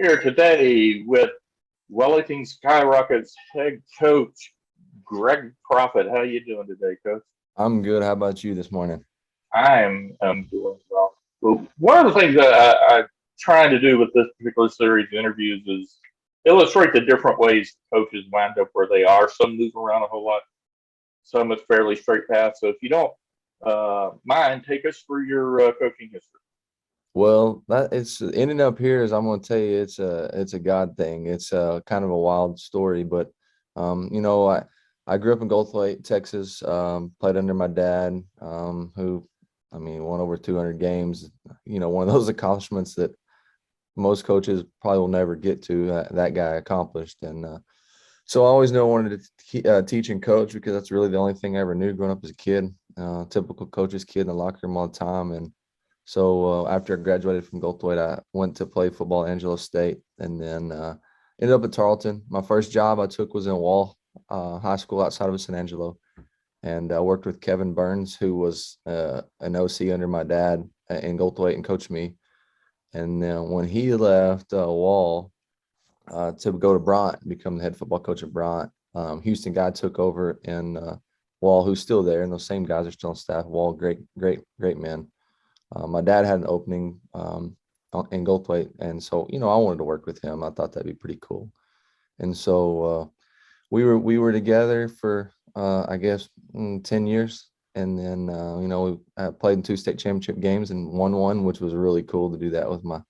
Here today with Wellington Skyrockets head coach Greg Proffitt. How you doing today, Coach? I'm good. How about you this morning? I'm doing well. Well, one of the things that I'm trying to do with this particular series of interviews is illustrate the different ways coaches wind up where they are. Some move around a whole lot. Some it's fairly straight path. So if you don't mind, take us through your coaching history. Well, that it's ending up here is I'm going to tell you it's a God thing. It's kind of a wild story, but I grew up in Goldthwaite, Texas. Played under my dad, who won over 200 games. One of those accomplishments that most coaches probably will never get to. That guy accomplished, and so I always knew I wanted to teach and coach because that's really the only thing I ever knew growing up as a kid. Typical coach's kid in the locker room all the time. And so after I graduated from Goldthwaite, I went to play football at Angelo State and then ended up at Tarleton. My first job I took was in Wall High School outside of San Angelo. And I worked with Kevin Burns, who was an OC under my dad in Goldthwaite and coached me. And then when he left Wall, to go to Bryant, become the head football coach at Bryant. Houston guy took over in Wall, who's still there, and those same guys are still on staff. Wall, great men. My dad had an opening in Goldthwaite, and so I wanted to work with him. I thought that'd be pretty cool, and so we were together for I guess 10 years, and then we played in two state championship games and won one, which was really cool to do that with my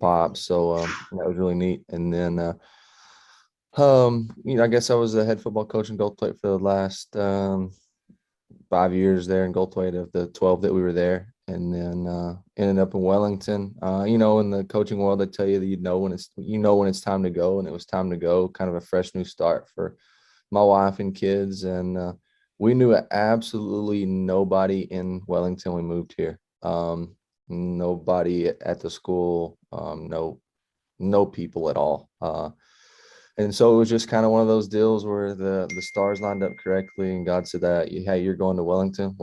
pops. So that was really neat. And then I guess I was the head football coach in Goldthwaite for the last 5 years there in Goldthwaite of the 12 that we were there. And then ended up in Wellington. In the coaching world, they tell you that when it's time to go, and it was time to go. Kind of a fresh new start for my wife and kids, and we knew absolutely nobody in Wellington. We moved here. Nobody at the school, no people at all. And so it was just kind of one of those deals where the stars lined up correctly, and God said that, hey, you're going to Wellington.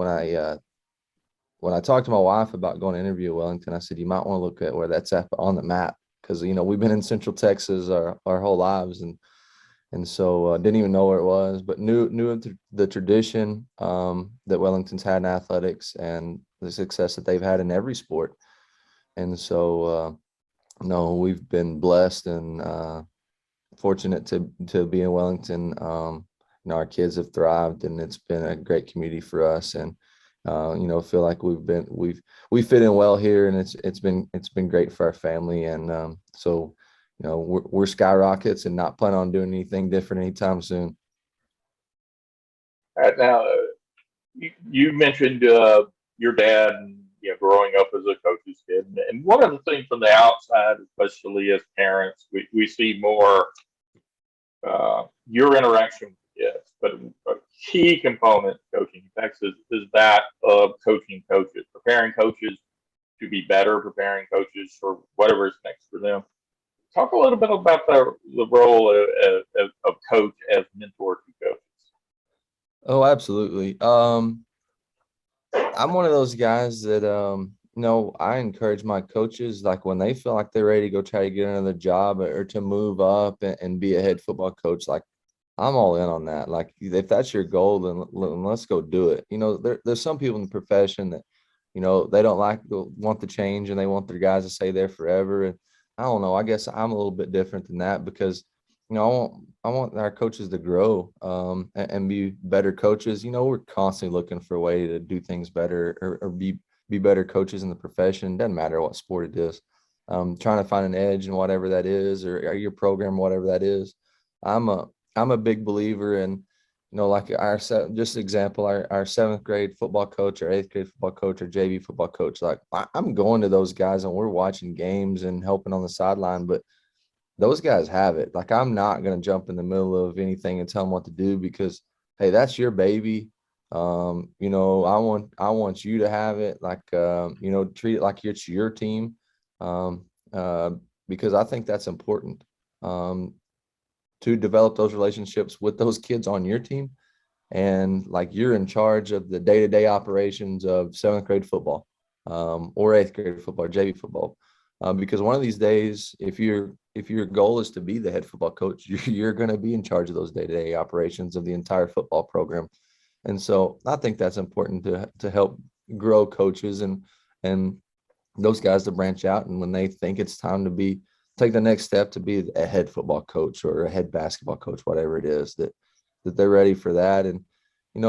When I talked to my wife about going to interview at Wellington, I said, you might want to look at where that's at on the map, because we've been in Central Texas our whole lives, and so didn't even know where it was, but knew of the tradition that Wellington's had in athletics and the success that they've had in every sport. And so no, we've been blessed and fortunate to be in Wellington. Our kids have thrived, and it's been a great community for us. And feel like we fit in well here, and it's been great for our family. And so we're skyrockets and not planning on doing anything different anytime soon. Now, you mentioned your dad and growing up as a coach's kid, and one of the things from the outside, especially as parents, we see more your interaction with kids, but a key component of coaching in Texas is that of coaching coaches, preparing coaches to be better, preparing coaches for whatever is next for them. Talk a little bit about the role of coach as mentor to coaches. Oh, absolutely. I'm one of those guys that I encourage my coaches, like when they feel like they're ready to go try to get another job or to move up and be a head football coach, like I'm all in on that. Like if that's your goal, then let's go do it. There's some people in the profession that they don't want the change, and they want their guys to stay there forever. And I don't know. I guess I'm a little bit different than that because I want our coaches to grow and be better coaches. We're constantly looking for a way to do things better or be better coaches in the profession. Doesn't matter what sport it is. Trying to find an edge in whatever that is, or your program, whatever that is. I'm a big believer in, like just example, our seventh grade football coach, our eighth grade football coach, or JV football coach. Like I'm going to those guys and we're watching games and helping on the sideline, but those guys have it. Like I'm not going to jump in the middle of anything and tell them what to do because, hey, that's your baby. I want you to have it. Like treat it like it's your team, um, uh, because I think that's important to develop those relationships with those kids on your team. And like you're in charge of the day-to-day operations of seventh grade football, or eighth grade football, or JV football. because one of these days, if your goal is to be the head football coach, you're going to be in charge of those day-to-day operations of the entire football program. And so I think that's important to help grow coaches and those guys to branch out. And when they think it's time to take the next step to be a head football coach or a head basketball coach, whatever it is, that they're ready for that. And, a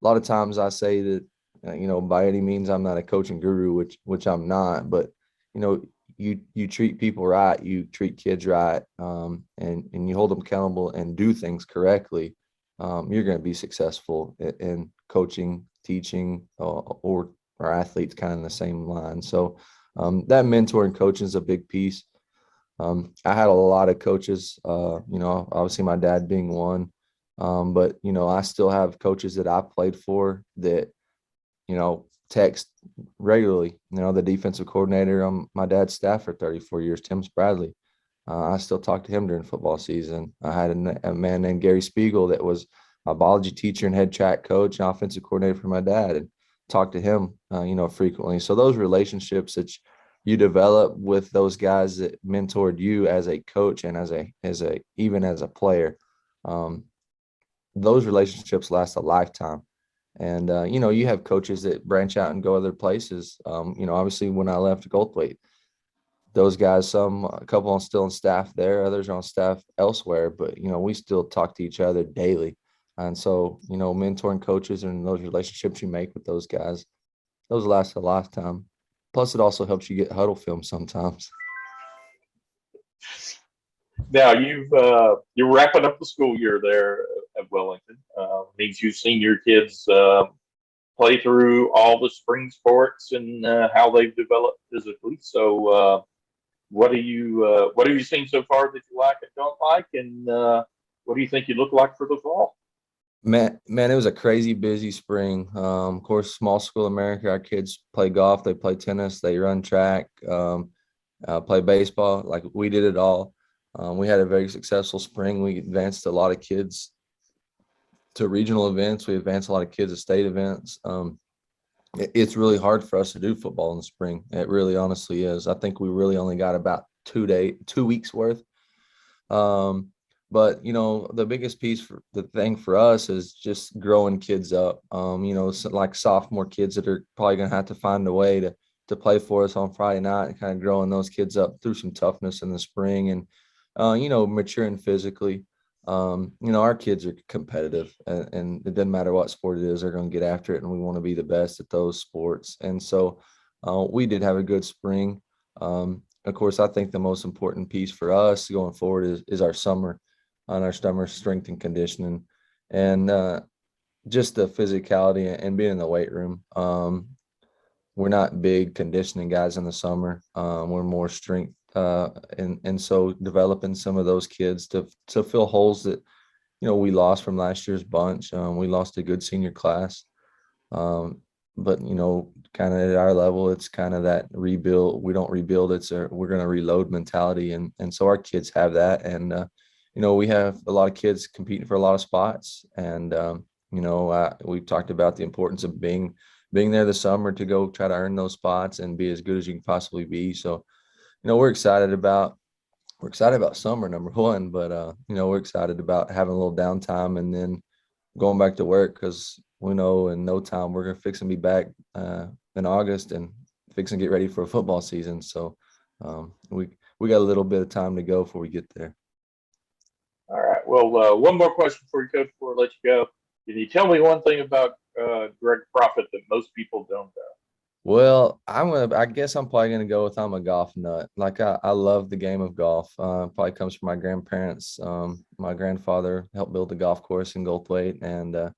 lot of times I say that, by any means, I'm not a coaching guru, which I'm not, but, you know, you treat people right, you treat kids right, and you hold them accountable and do things correctly, you're going to be successful in coaching, teaching, or athletes kind of in the same line. So that mentor and coaching is a big piece. I had a lot of coaches, obviously my dad being one, but, I still have coaches that I played for that, text regularly. The defensive coordinator on my dad's staff for 34 years, Tim Spradley. I still talk to him during football season. I had a man named Gary Spiegel that was my biology teacher and head track coach and offensive coordinator for my dad, and talk to him, frequently. So those relationships that you develop with those guys that mentored you as a coach and even as a player, those relationships last a lifetime. And, you have coaches that branch out and go other places. Obviously when I left Goldthwait, those guys, a couple are still on staff there, others are on staff elsewhere, but, we still talk to each other daily. And so, mentoring coaches and those relationships you make with those guys, those last a lifetime. Plus, it also helps you get huddle film sometimes. Now you're wrapping up the school year there at Wellington. Means you've seen your kids play through all the spring sports and how they've developed physically. So, what have you seen so far that you like and don't like, and what do you think you look like for the fall? Man, it was a crazy busy spring. Of course, small school America, our kids play golf, they play tennis, they run track, play baseball. Like we did it all. We had a very successful spring. We advanced a lot of kids to regional events. We advanced a lot of kids to state events. It's really hard for us to do football in the spring. It really honestly is. I think we really only got about 2 weeks worth. But the biggest piece for the thing for us is just growing kids up. So like sophomore kids that are probably gonna have to find a way to play for us on Friday night, and kind of growing those kids up through some toughness in the spring, and maturing physically. Our kids are competitive, and it doesn't matter what sport it is, they're going to get after it, and we want to be the best at those sports. And so we did have a good spring. Of course, I think the most important piece for us going forward is our summer, on our summer strength and conditioning, and just the physicality and being in the weight room. We're not big conditioning guys in the summer. We're more strength, and so developing some of those kids to fill holes that we lost from last year's bunch. We lost a good senior class, but kind of at our level, it's kind of that rebuild. We don't rebuild; we're going to reload mentality, and so our kids have that, and we have a lot of kids competing for a lot of spots, and we've talked about the importance of being there this summer to go try to earn those spots and be as good as you can possibly be. So, we're excited about summer, number one, but we're excited about having a little downtime and then going back to work, because we know in no time we're gonna fix and be back in August and fix and get ready for a football season. So we got a little bit of time to go before we get there. All right. Well, one more question for you, Coach, before I let you go. Can you tell me one thing about Greg Proffitt that most people don't know? Well, I guess I'm probably gonna go with I'm a golf nut. Like I love the game of golf. Probably comes from my grandparents. My grandfather helped build the golf course in Goldthwait, and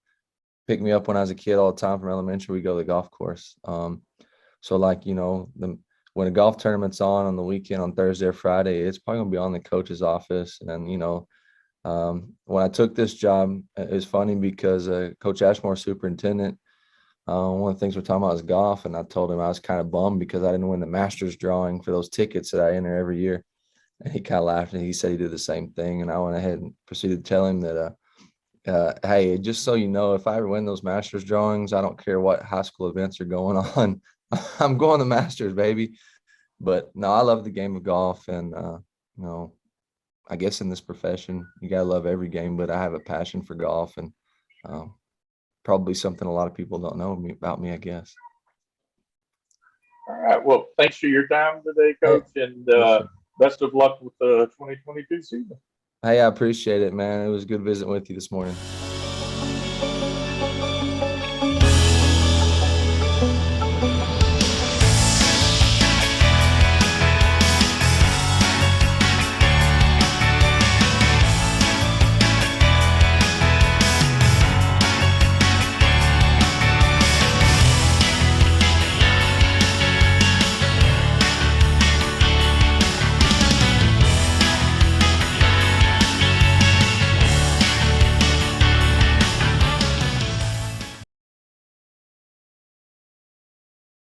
picked me up when I was a kid all the time from elementary. We go to the golf course. So like, when a golf tournament's on the weekend on Thursday or Friday, it's probably gonna be on the coach's office. And when I took this job, it was funny because Coach Ashmore, superintendent, one of the things we're talking about is golf, and I told him I was kind of bummed because I didn't win the Masters drawing for those tickets that I enter every year. And he kind of laughed, and he said he did the same thing. And I went ahead and proceeded to tell him that, hey, just so you know, if I ever win those Masters drawings, I don't care what high school events are going on, I'm going to Masters, baby. But no, I love the game of golf, and you know, I guess in this profession, you gotta love every game. But I have a passion for golf, and um, probably something a lot of people don't know about me, I guess. All right. Well, thanks for your time today, Hey, Coach, and yes, sir. best of luck with the 2022 season. Hey, I appreciate it, man. It was good visiting with you this morning.